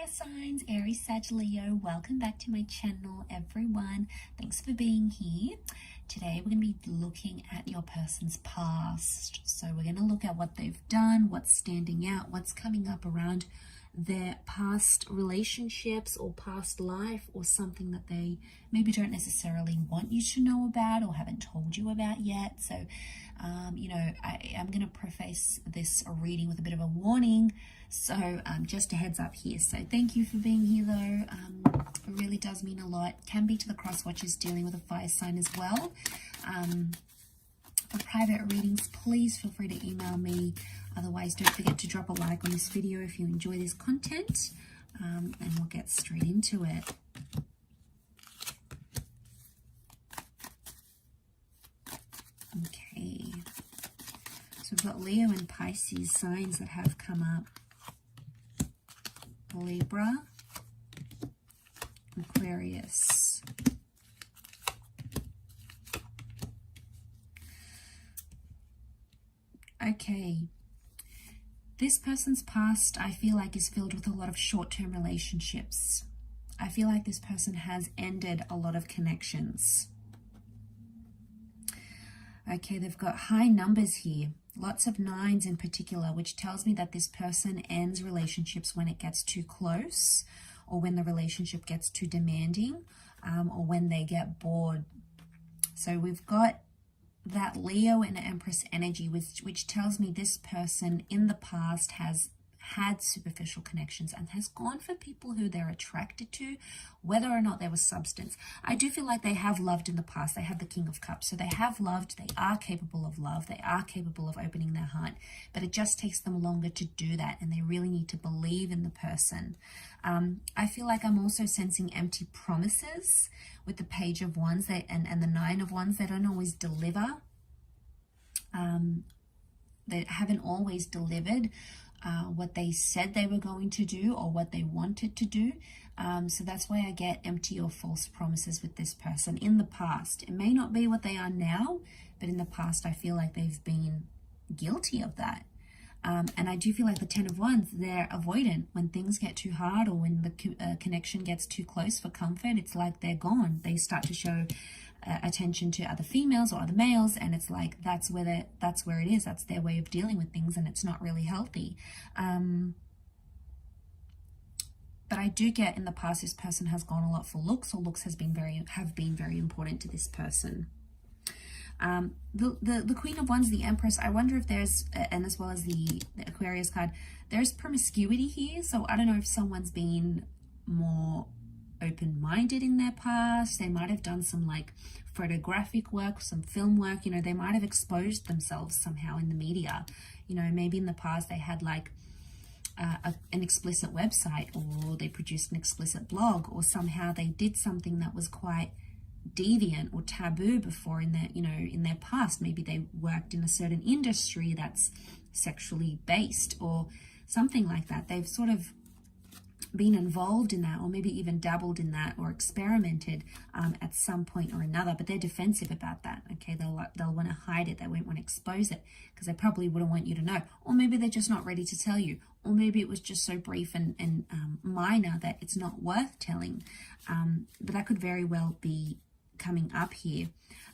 fire signs, Aries, Sag, Leo. Welcome back to my channel, everyone. Thanks for being here. Today we're going to be looking at your person's past. So we're going to look at what they've done, what's standing out, what's coming up around their past relationships or past life, or something that they maybe don't necessarily want you to know about or haven't told you about yet. So I'm going to preface this reading with a bit of a warning, so just a heads up here. So thank you for being here though. It really does mean a lot. Can be to the cross watchers dealing with a fire sign as well. For private readings, please feel free to email me. Otherwise, don't forget to drop a like on this video if you enjoy this content, and we'll get straight into it. Okay, so we've got Leo and Pisces signs that have come up. Libra, Aquarius. Okay, this person's past, I feel like, is filled with a lot of short-term relationships. I feel like this person has ended a lot of connections. Okay, they've got high numbers here, lots of 9s in particular, which tells me that this person ends relationships when it gets too close, or when the relationship gets too demanding, or when they get bored. So we've got that Leo and Empress energy, which tells me this person in the past has had superficial connections and has gone for people who they're attracted to, whether or not there was substance. I do feel like they have loved in the past. They have the King of Cups, so they have loved. They are capable of love. They are capable of opening their heart, but it just takes them longer to do that, and they really need to believe in the person. I feel like I'm also sensing empty promises with the Page of Wands and the 9 of Wands. They don't always deliver. They haven't always delivered what they said they were going to do or what they wanted to do. So that's why I get empty or false promises with this person in the past. It may not be what they are now, but in the past I feel like they've been guilty of that. And I do feel like the 10 of Wands, they're avoidant. When things get too hard or when the connection gets too close for comfort, it's like they're gone. They start to show attention to other females or other males, and it's like that's where it is. That's their way of dealing with things, and it's not really healthy. But I do get in the past this person has gone a lot for looks, or looks have been very important to this person. The Queen of Wands, the Empress, I wonder if there's, and as well as the Aquarius card, there's promiscuity here. So I don't know if someone's been more open-minded in their past. They might have done some like photographic work, some film work, they might have exposed themselves somehow in the media. Maybe in the past they had like an explicit website, or they produced an explicit blog, or somehow they did something that was quite deviant or taboo before in their past. Maybe they worked in a certain industry that's sexually based or something like that. They've sort of been involved in that, or maybe even dabbled in that, or experimented at some point or another, but they're defensive about that. Okay, they'll want to hide it. They won't want to expose it because they probably wouldn't want you to know, or maybe they're just not ready to tell you, or maybe it was just so brief and minor that it's not worth telling. But that could very well be coming up here.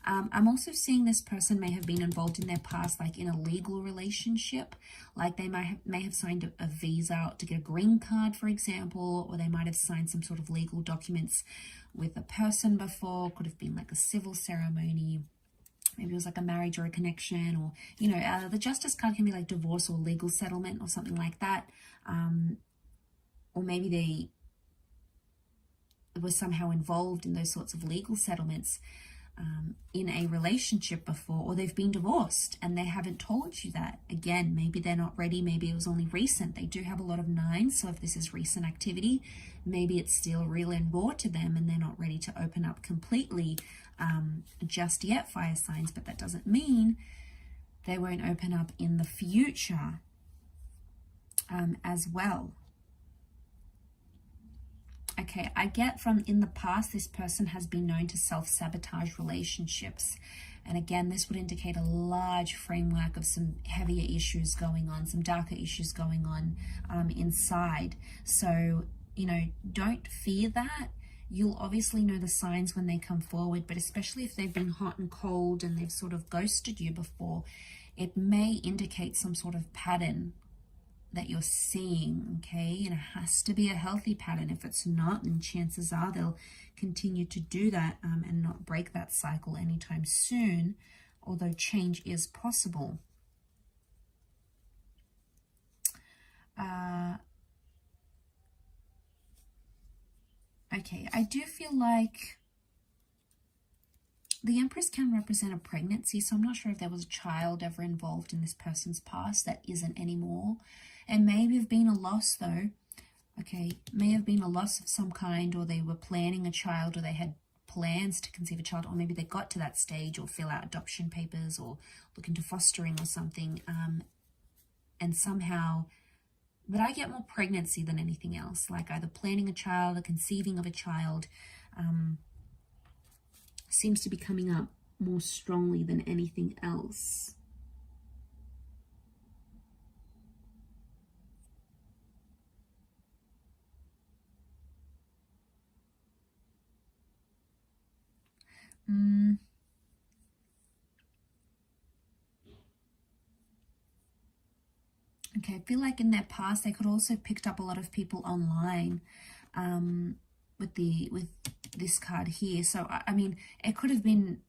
I'm also seeing this person may have been involved in their past, like in a legal relationship, like they may have signed a visa to get a green card, for example, or they might have signed some sort of legal documents with a person before. Could have been like a civil ceremony. Maybe it was like a marriage or a connection, or, the Justice card can be like divorce or legal settlement or something like that. Or maybe they were somehow involved in those sorts of legal settlements in a relationship before, or they've been divorced and they haven't told you that. Again, maybe they're not ready. Maybe it was only recent. They do have a lot of 9s, so if this is recent activity, maybe it's still real and raw to them and they're not ready to open up completely just yet, fire signs. But that doesn't mean they won't open up in the future as well. Okay, I get from in the past, this person has been known to self-sabotage relationships. And again, this would indicate a large framework of some heavier issues going on, some darker issues going on inside. So don't fear that. You'll obviously know the signs when they come forward, but especially if they've been hot and cold and they've sort of ghosted you before, it may indicate some sort of pattern that you're seeing, okay? And it has to be a healthy pattern. If it's not, then chances are they'll continue to do that and not break that cycle anytime soon, although change is possible. Okay, I do feel like the Empress can represent a pregnancy, so I'm not sure if there was a child ever involved in this person's past that isn't anymore. It may have been a loss though. Okay, may have been a loss of some kind, or they were planning a child, or they had plans to conceive a child, or maybe they got to that stage, or fill out adoption papers, or look into fostering or something, and somehow, but I get more pregnancy than anything else, like either planning a child or conceiving of a child, seems to be coming up more strongly than anything else. Okay, I feel like in their past they could also have picked up a lot of people online with this card here. So I mean, it could have been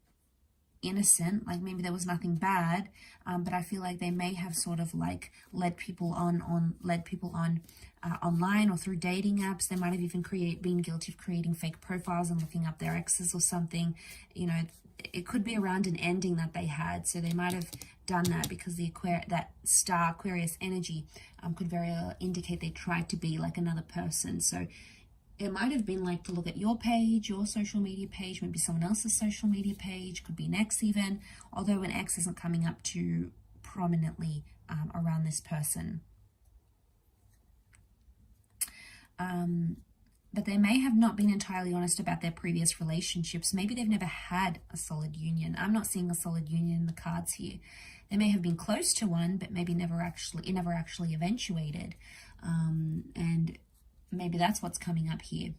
innocent, like maybe there was nothing bad, but I feel like they may have sort of like led people on online or through dating apps. They might have even been guilty of creating fake profiles and looking up their exes or something. It could be around an ending that they had, so they might have done that because that star Aquarius energy could very well indicate they tried to be like another person. So it might have been like to look at your page, your social media page, maybe someone else's social media page, could be an ex even, although an ex isn't coming up too prominently around this person. But they may have not been entirely honest about their previous relationships. Maybe they've never had a solid union. I'm not seeing a solid union in the cards here. They may have been close to one, but maybe it never actually eventuated. And maybe that's what's coming up here.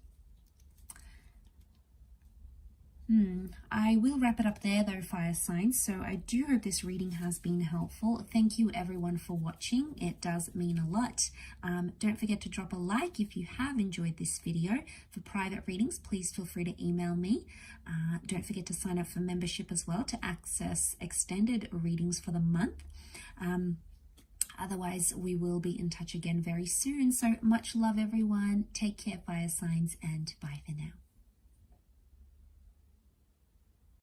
I will wrap it up there though, fire signs. So I do hope this reading has been helpful. Thank you everyone for watching. It does mean a lot. Don't forget to drop a like if you have enjoyed this video. For private readings, please feel free to email me. Don't forget to sign up for membership as well to access extended readings for the month. Otherwise, we will be in touch again very soon. So much love everyone. Take care, fire signs, and bye for now.